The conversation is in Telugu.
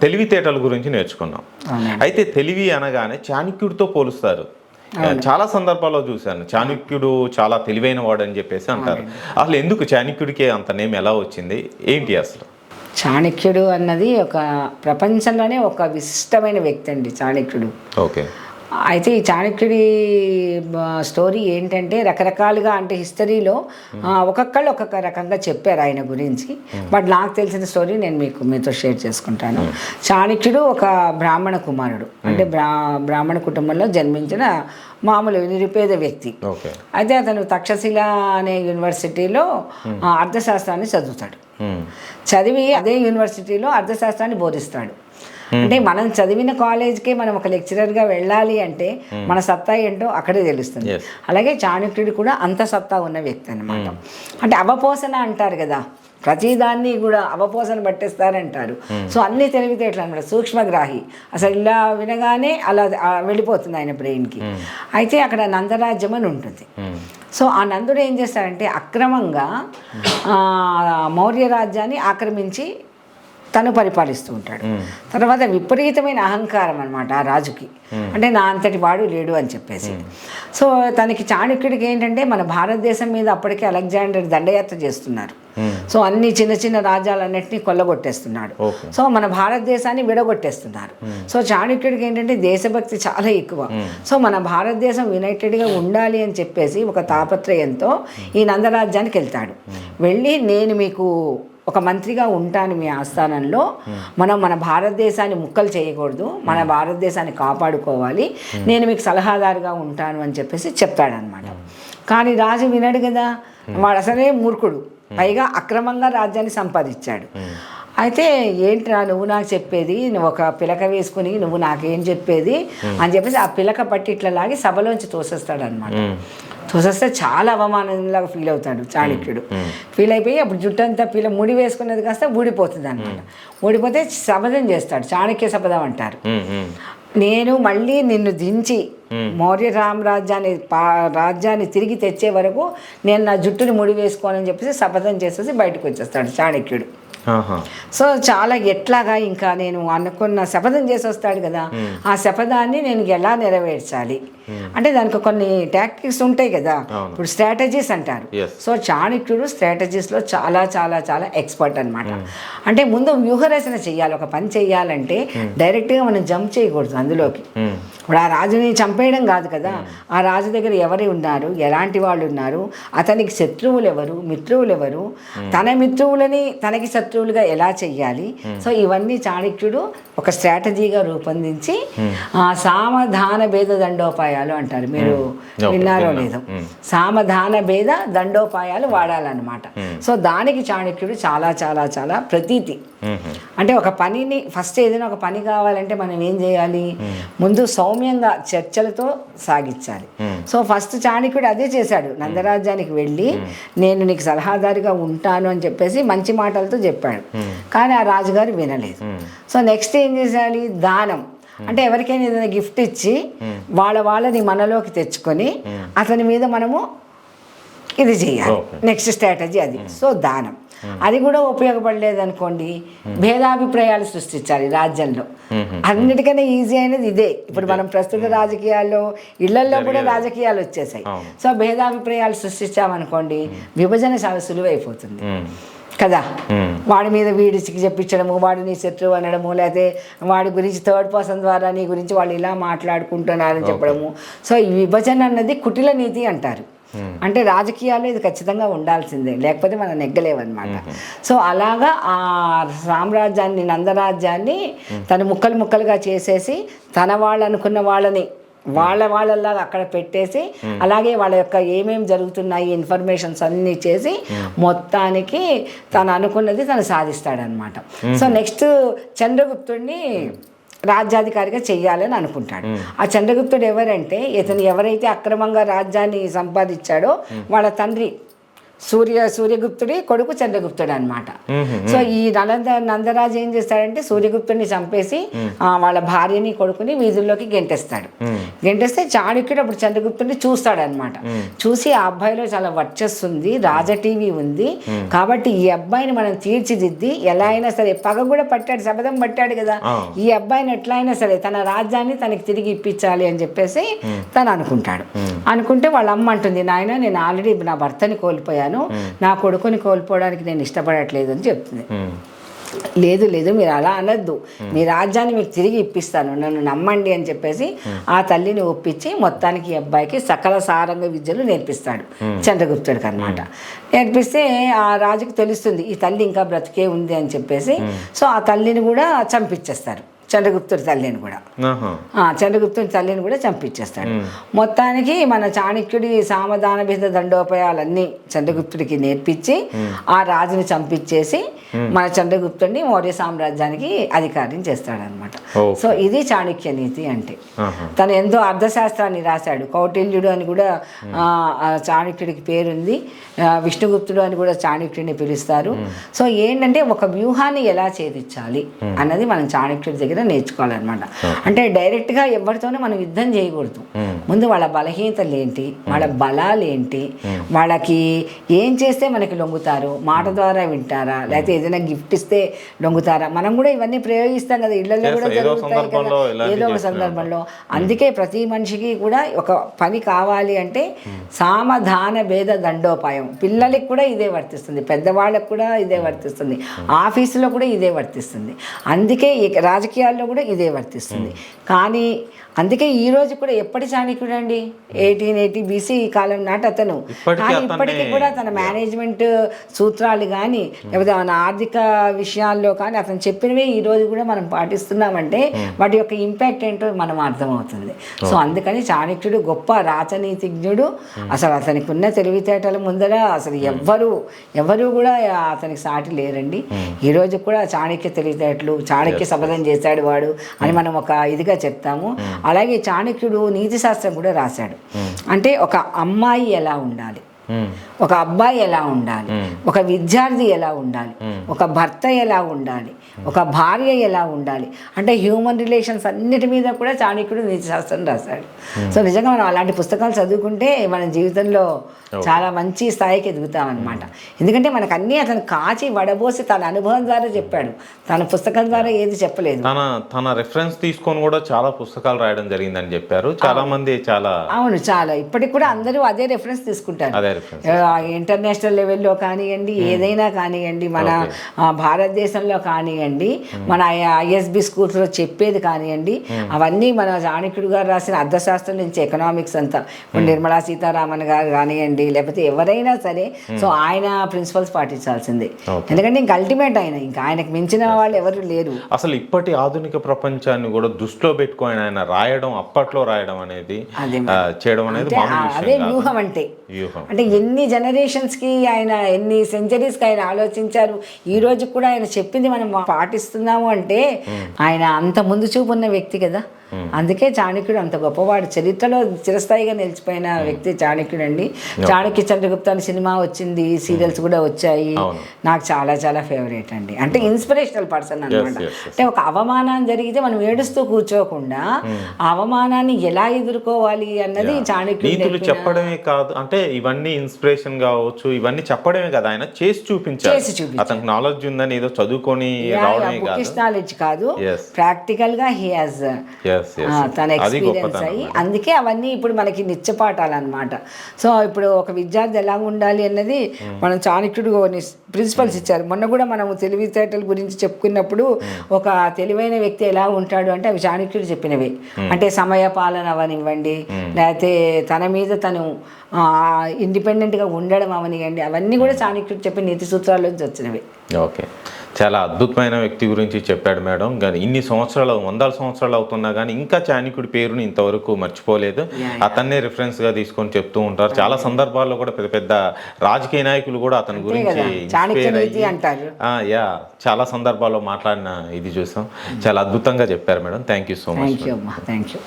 తెలివితేటల గురించి నేర్చుకున్నాం. అయితే తెలివి అనగానే చాణక్యుడితో పోలుస్తారు. చాలా సందర్భాల్లో చూశాను చాణక్యుడు చాలా తెలివైన వాడు అని చెప్పేసి అంటారు. అసలు ఎందుకు చాణక్యుడికి అంత నేమ్ ఎలా వచ్చింది, ఏంటి అసలు? చాణక్యుడు అన్నది ఒక ప్రపంచంలోనే ఒక విశిష్టమైన వ్యక్తి అండి చాణక్యుడు. ఓకే. అయితే ఈ చాణక్యుడి స్టోరీ ఏంటంటే రకరకాలుగా, అంటే హిస్టరీలో ఒక్కొక్కళ్ళు ఒక్కొక్క రకంగా చెప్పారు ఆయన గురించి. బట్ నాకు తెలిసిన స్టోరీ నేను మీతో షేర్ చేసుకుంటాను. చాణక్యుడు ఒక బ్రాహ్మణ కుమారుడు, అంటే బ్రాహ్మణ కుటుంబంలో జన్మించిన మామూలు నిరుపేద వ్యక్తి. అయితే అతను తక్షశిల అనే యూనివర్సిటీలో అర్థశాస్త్రాన్ని చదువుతాడు. చదివి అదే యూనివర్సిటీలో అర్థశాస్త్రాన్ని బోధిస్తాడు. అంటే మనం చదివిన కాలేజ్కే మనం ఒక లెక్చరర్గా వెళ్ళాలి అంటే మన సత్తా ఏంటో అక్కడే తెలుస్తుంది. అలాగే చాణక్యుడు కూడా అంత సత్తా ఉన్న వ్యక్తి అనమాట. అంటే అవపోసన అంటారు కదా, ప్రతిదాన్ని కూడా అవపోసన పట్టేస్తారంటారు. సో అన్ని తెలివితేటలు అనమాట, సూక్ష్మగ్రాహి. అసలు ఇలా వినగానే అలా వెళ్ళిపోతుంది ఆయన బ్రెయిన్కి. అయితే అక్కడ నందరాజ్యం అని ఉంటుంది. సో ఆ నందుడు ఏం చేస్తాడంటే అక్రమంగా మౌర్య రాజ్యాన్ని ఆక్రమించి తను పరిపాలిస్తూ ఉంటాడు. తర్వాత విపరీతమైన అహంకారం అనమాట ఆ రాజుకి, అంటే నా అంతటి వాడు లేడు అని చెప్పేసి. సో తనకి చాణక్యుడికి ఏంటంటే మన భారతదేశం మీద అప్పటికే అలెగ్జాండర్ దండయాత్ర చేస్తున్నారు. సో అన్ని చిన్న చిన్న రాజ్యాలన్నింటినీ కొల్లగొట్టేస్తున్నాడు. సో మన భారతదేశాన్ని విడగొట్టేస్తున్నారు. సో చాణక్యుడికి ఏంటంటే దేశభక్తి చాలా ఎక్కువ. సో మన భారతదేశం యునైటెడ్గా ఉండాలి అని చెప్పేసి ఒక తాపత్రయంతో ఈ నందరాజ్యానికి వెళ్తాడు. వెళ్ళి నేను మీకు ఒక మంత్రిగా ఉంటాను మీ ఆస్థానంలో, మనం మన భారతదేశాన్ని ముక్కలు చేయకూడదు, మన భారతదేశాన్ని కాపాడుకోవాలి, నేను మీకు సలహాదారుగా ఉంటాను అని చెప్పేసి చెప్తాడనమాట. కానీ రాజు వినడు కదా, వాడు అసలే మూర్ఖుడు, పైగా అక్రమంగా రాజ్యాన్ని సంపాదించాడు. అయితే ఏంట్రా నువ్వు నాకు చెప్పేది, నువ్వు ఒక పిలక వేసుకుని నువ్వు నాకేం చెప్పేది అని చెప్పేసి ఆ పిలక పట్టి ఇట్లా లాగి సభలోంచి తోసేస్తాడు అనమాట. తోసేస్తే చాలా అవమానంలాగా ఫీల్ అవుతాడు చాణక్యుడు. ఫీల్ అయిపోయి అప్పుడు జుట్టంతా ముడి వేసుకున్నది కాస్త ఊడిపోతుంది అనమాట. ఊడిపోతే శపథం చేస్తాడు, చాణక్య శపథం అంటారు. నేను మళ్ళీ నిన్ను దించి మౌర్య రాజ్యాన్ని తిరిగి తెచ్చే వరకు నేను నా జుట్టుని ముడి వేసుకోనని చెప్పేసి శపథం చేసేసి బయటకు వచ్చేస్తాడు చాణక్యుడు. సో చాలా ఎట్లాగా ఇంకా నేను అనుకున్న శపథం చేసి వస్తాడు కదా, ఆ శపథాన్ని నేను ఎలా నెరవేర్చాలి అంటే దానికి కొన్ని టాక్టిక్స్ ఉంటాయి కదా, ఇప్పుడు స్ట్రాటజీస్ అంటారు. సో చాణక్యుడు స్ట్రాటజీస్లో చాలా చాలా చాలా ఎక్స్పర్ట్ అనమాట. అంటే ముందు వ్యూహరచన చెయ్యాలి. ఒక పని చెయ్యాలంటే డైరెక్ట్గా మనం జంప్ చేయకూడదు అందులోకి. ఇప్పుడు ఆ రాజుని చంపేయడం కాదు కదా, ఆ రాజు దగ్గర ఎవరు ఉన్నారు, ఎలాంటి వాళ్ళు ఉన్నారు, అతనికి శత్రువులు ఎవరు, మిత్రువులు ఎవరు, తన మిత్రువులని తనకి శత్రువులుగా ఎలా చెయ్యాలి. సో ఇవన్నీ చాణక్యుడు ఒక స్ట్రాటజీగా రూపొందించి సామధాన భేద దండోపాయాలు అంటారు, మీరు విన్నారో లేదో, సామధాన భేద దండోపాయాలు వాడాలన్నమాట. సో దానికి చాణక్యుడు చాలా చాలా చాలా ప్రతీతి. అంటే ఒక పనిని ఫస్ట్ ఏదైనా ఒక పని కావాలంటే మనం ఏం చేయాలి, ముందు సౌమ్యంగా చర్చలతో సాగించాలి. సో ఫస్ట్ చాణక్యుడు అదే చేశాడు. నందరాజ్యానికి వెళ్ళి నేను నీకు సలహాదారిగా ఉంటాను అని చెప్పేసి మంచి మాటలతో చెప్పాడు. కానీ ఆ రాజుగారు వినలేదు. సో నెక్స్ట్ ఏం చేయాలి, దానం అంటే ఎవరికైనా ఏదైనా గిఫ్ట్ ఇచ్చి వాళ్ళని మనలోకి తెచ్చుకొని అతని మీద మనము ఇది చేయాలి. నెక్స్ట్ స్ట్రాటజీ అది. సో దానం అది కూడా ఉపయోగపడలేదు అనుకోండి, భేదాభిప్రాయాలు సృష్టించాలి రాజ్యంలో. అన్నిటికన్నా ఈజీ అయినది ఇదే. ఇప్పుడు మనం ప్రస్తుత రాజకీయాల్లో ఇళ్లల్లో కూడా రాజకీయాలు వచ్చేసాయి. సో భేదాభిప్రాయాలు సృష్టించామనుకోండి, విభజన చాలా సులువైపోతుంది కదా. వాడి మీద వీడికి చెప్పించడము, వాడిని శత్రువు అనడము, లేకపోతే వాడి గురించి థర్డ్ పర్సన్ ద్వారా నీ గురించి వాళ్ళు ఇలా మాట్లాడుకుంటున్నారని చెప్పడము. సో ఈ విభజన అన్నది కుటిల నీతి అంటారు. అంటే రాజకీయాల్లో ఇది ఖచ్చితంగా ఉండాల్సిందే, లేకపోతే మనం నెగ్గలేమన్నమాట. సో అలాగా ఆ సామ్రాజ్యాన్ని, నందరాజ్యాన్ని తను ముక్కలు ముక్కలుగా చేసేసి తన వాళ్ళు అనుకున్న వాళ్ళని వాళ్ళలాగా అక్కడ పెట్టేసి, అలాగే వాళ్ళ యొక్క ఏమేమి జరుగుతున్నాయి ఇన్ఫర్మేషన్స్ అన్నీ చేసి మొత్తానికి తను అనుకున్నది తను సాధిస్తాడనమాట. సో నెక్స్ట్ చంద్రగుప్తుడిని రాజ్యాధికారిగా చెయ్యాలని అనుకుంటాడు. ఆ చంద్రగుప్తుడు ఎవరంటే, ఇతను ఎవరైతే అక్రమంగా రాజ్యాన్ని సంపాదించాడో వాళ్ళ తండ్రి సూర్యగుప్తుడి కొడుకు చంద్రగుప్తుడు అనమాట. సో ఈ నందరాజు ఏం చేస్తాడంటే సూర్యగుప్తుడిని చంపేసి వాళ్ళ భార్యని కొడుకుని వీధుల్లోకి గెంటేస్తాడు. గెంటేస్తే చాణక్యుడు అప్పుడు చంద్రగుప్తుడిని చూస్తాడనమాట. చూసి ఆ అబ్బాయిలో చాలా వర్చస్సు రాజటీవీ ఉంది కాబట్టి ఈ అబ్బాయిని మనం తీర్చిదిద్ది ఎలా అయినా సరే, పగ కూడా పట్టాడు, శపథం పట్టాడు కదా, ఈ అబ్బాయిని ఎట్లా అయినా సరే తన రాజ్యాన్ని తనకి తిరిగి ఇప్పించాలి అని చెప్పేసి తను అనుకుంటాడు. అనుకుంటే వాళ్ళ అమ్మ అంటుంది, నాయన నేను ఆల్రెడీ నా భర్తని కోల్పోయాను, నా కొడుకుని కోల్పోవడానికి నేను ఇష్టపడట్లేదు అని చెప్తుంది. లేదు లేదు మీరు అలా అనద్దు, మీ రాజ్యాన్ని మీకు తిరిగి ఇప్పిస్తాను, నన్ను నమ్మండి అని చెప్పేసి ఆ తల్లిని ఒప్పించి మొత్తానికి ఈ అబ్బాయికి సకల సారంగ విద్యలు నేర్పిస్తాడు చంద్రగుప్తుడికి అనమాట. నేర్పిస్తే ఆ రాజుకి తెలుస్తుంది ఈ తల్లి ఇంకా బ్రతికే ఉంది అని చెప్పేసి, సో ఆ తల్లిని కూడా చంపించేస్తారు, చంద్రగుప్తుడి తల్లిని కూడా. చంద్రగుప్తుడి తల్లిని కూడా చంపించేస్తాడు. మొత్తానికి మన చాణక్యుడి సామధాన భేద దండోపాయాలన్నీ చంద్రగుప్తుడికి నేర్పించి ఆ రాజుని చంపించేసి మన చంద్రగుప్తుడిని మౌర్య సామ్రాజ్యానికి అధికారం చేస్తాడనమాట. సో ఇది చాణక్య నీతి అంటే. తను ఎంతో అర్థశాస్త్రాన్ని రాశాడు. కౌటిల్యుడు అని కూడా చాణక్యుడికి పేరుంది, విష్ణుగుప్తుడు అని కూడా చాణక్యుడిని పిలుస్తారు. సో ఏంటంటే ఒక వ్యూహాన్ని ఎలా ఛేదించాలి అన్నది మనం చాణక్యుడి దగ్గర నేర్చుకోవాలన్నమాట. అంటే డైరెక్ట్గా ఎవరితోనూ మనం యుద్ధం చేయకూడదు. ముందు వాళ్ళ బలహీనతలు ఏంటి, వాళ్ళ బలాలు ఏంటి, వాళ్ళకి ఏం చేస్తే మనకి లొంగుతారు, మాట ద్వారా వింటారా, లేకపోతే ఏదైనా గిఫ్ట్ ఇస్తే లొంగుతారా, మనం కూడా ఇవన్నీ ప్రయోగిస్తాం కదా, ఇళ్లలో కూడా జరుగుతాయి కదా ఏదో ఒక సందర్భంలో. అందుకే ప్రతి మనిషికి కూడా ఒక పని కావాలి అంటే సామధాన భేద దండోపాయం. పిల్లలకి కూడా ఇదే వర్తిస్తుంది, పెద్దవాళ్ళకు కూడా ఇదే వర్తిస్తుంది, ఆఫీసులో కూడా ఇదే వర్తిస్తుంది, అందుకే రాజకీయాల్లో కూడా ఇదే వర్తిస్తుంది. కానీ అందుకే ఈ రోజు కూడా ఎప్పటి చాణక్యుడు అండి, 1880 BC కాలం నాటి అతను. కానీ ఇప్పటికీ కూడా తన మేనేజ్మెంట్ సూత్రాలు కానీ లేకపోతే మన ఆర్థిక విషయాల్లో కానీ అతను చెప్పినవే ఈ రోజు కూడా మనం పాటిస్తున్నామంటే వాటి యొక్క ఇంపాక్ట్ ఏంటో మనం అర్థమవుతుంది. సో అందుకని చాణక్యుడు గొప్ప రాజనీతిజ్ఞుడు. అసలు అతనికి ఉన్న తెలివితేటల ముందర అసలు ఎవ్వరు కూడా అతనికి సాటి లేరండి. ఈ రోజు కూడా చాణక్య తెలివితేటలు, చాణక్య శపథం చేశాడు వాడు అని మనం ఒక ఇదిగా చెప్తాము. అలాగే చాణక్యుడు నీతి శాస్త్రం కూడా రాశాడు. అంటే ఒక అమ్మాయి ఎలా ఉండాలి, ఒక అబ్బాయి ఎలా ఉండాలి, ఒక విద్యార్థి ఎలా ఉండాలి, ఒక భర్త ఎలా ఉండాలి, ఒక భార్య ఎలా ఉండాలి, అంటే హ్యూమన్ రిలేషన్స్ అన్నిటి మీద కూడా చాణక్యుడు నీతి శాస్త్రం రాశాడు. సో నిజంగా మనం అలాంటి పుస్తకాలు చదువుకుంటే మన జీవితంలో చాలా మంచి స్థాయికి ఎదుగుతాం అనమాట. ఎందుకంటే మనకు అన్నీ అతను కాచి వడబోసి తన అనుభవం ద్వారా చెప్పాడు, తన పుస్తకం ద్వారా ఏది చెప్పలేదు. తన రెఫరెన్స్ తీసుకొని కూడా చాలా పుస్తకాలు రాయడం జరిగిందని చెప్పారు. చాలా మంది అవును చాలా ఇప్పటికి కూడా అందరూ అదే రెఫరెన్స్ తీసుకుంటారు. ఇంటర్నేషనల్ లెవెల్లో కానివ్వండి, ఏదైనా కానివ్వండి, మన భారతదేశంలో కానివ్వండి, మన ISB స్కూల్స్లో చెప్పేది కానివ్వండి, అవన్నీ మన చాణక్యుడు గారు రాసిన అర్థశాస్త్రం నుంచి ఎకనామిక్స్ అంతా, ఇప్పుడు నిర్మలా సీతారామన్ గారు కానివ్వండి, లేకపోతే ఎవరైనా సరే, సో ఆయన ప్రిన్సిపల్స్ పాటించాల్సిందే. ఎందుకంటే ఇంక అల్టిమేట్ ఇంకా ఆయనకు మించిన వాళ్ళు ఎవరు లేరు. అసలు ఇప్పటి ఆధునిక ప్రపంచాన్ని కూడా దృష్టిలో పెట్టుకొని ఆయన రాయడం, అప్పట్లో రాయడం అనేది చేయడం అనేది అదే వ్యూహం అంటే ఎన్ని జనరేషన్స్కి ఆయన, ఎన్ని సెంచరీస్కి ఆయన ఆలోచించారు. ఈ రోజు కూడా ఆయన చెప్పింది మనం పాటిస్తున్నాము అంటే ఆయన అంత ముందు చూపు ఉన్న వ్యక్తి కదా. అందుకే చాణక్యుడు అంత గొప్పవాడు, చరిత్రలో చిరస్థాయిగా నిలిచిపోయిన వ్యక్తి చాణక్యుడు అండి. చాణక్య చంద్రగుప్త అని సినిమా వచ్చింది, సీరియల్స్ కూడా వచ్చాయి. నాకు చాలా చాలా ఫేవరెట్ అండి. అంటే ఇన్స్పిరేషనల్ పర్సన్ అనమాట. అంటే ఒక అవమానం జరిగితే మనం ఏడుస్తూ కూర్చోకుండా ఆ అవమానాన్ని ఎలా ఎదుర్కోవాలి అన్నది చాణక్యుడు చెప్పడమే కాదు, అంటే ఇవన్నీ ఇన్స్పిరేషన్ కావచ్చు, ఇవన్నీ చెప్పడమే కదా, ఆయన చేసి చూపించారు. అతనికి నాలెడ్జ్ ఉందని ఏదో చదువుకొని నాలెడ్జ్ కాదు, ప్రాక్టికల్ గా హీ హాజ్ తన ఎక్స్పీరియన్స్ అయ్యి, అందుకే అవన్నీ ఇప్పుడు మనకి నిత్యపాఠాలు అనమాట. సో ఇప్పుడు ఒక విద్యార్థి ఎలా ఉండాలి అన్నది మనం చాణక్యుడు ప్రిన్సిపల్స్ ఇచ్చారు. మొన్న కూడా మనము తెలివితేటల గురించి చెప్పుకున్నప్పుడు ఒక తెలివైన వ్యక్తి ఎలా ఉంటాడు అంటే అవి చాణక్యుడు చెప్పినవి. అంటే సమయ పాలన అవనివ్వండి, లేకపోతే తన మీద తను ఇండిపెండెంట్గా ఉండడం అవనివ్వండి, అవన్నీ కూడా చాణక్యుడు చెప్పిన నీతి సూత్రాల్లోంచి వచ్చినవి. ఓకే, చాలా అద్భుతమైన వ్యక్తి గురించి చెప్పాడు మేడం. కానీ ఇన్ని సంవత్సరాలు, వందల సంవత్సరాలు అవుతున్నా కానీ ఇంకా చాణక్యుడి పేరుని ఇంతవరకు మర్చిపోలేదు. అతన్నే రిఫరెన్స్గా తీసుకొని చెప్తూ ఉంటారు. చాలా సందర్భాల్లో కూడా పెద్ద పెద్ద రాజకీయ నాయకులు కూడా అతని గురించి చాలా సందర్భాల్లో మాట్లాడిన ఇది చూసాం. చాలా అద్భుతంగా చెప్పారు madam. Thank you so much. Thank you.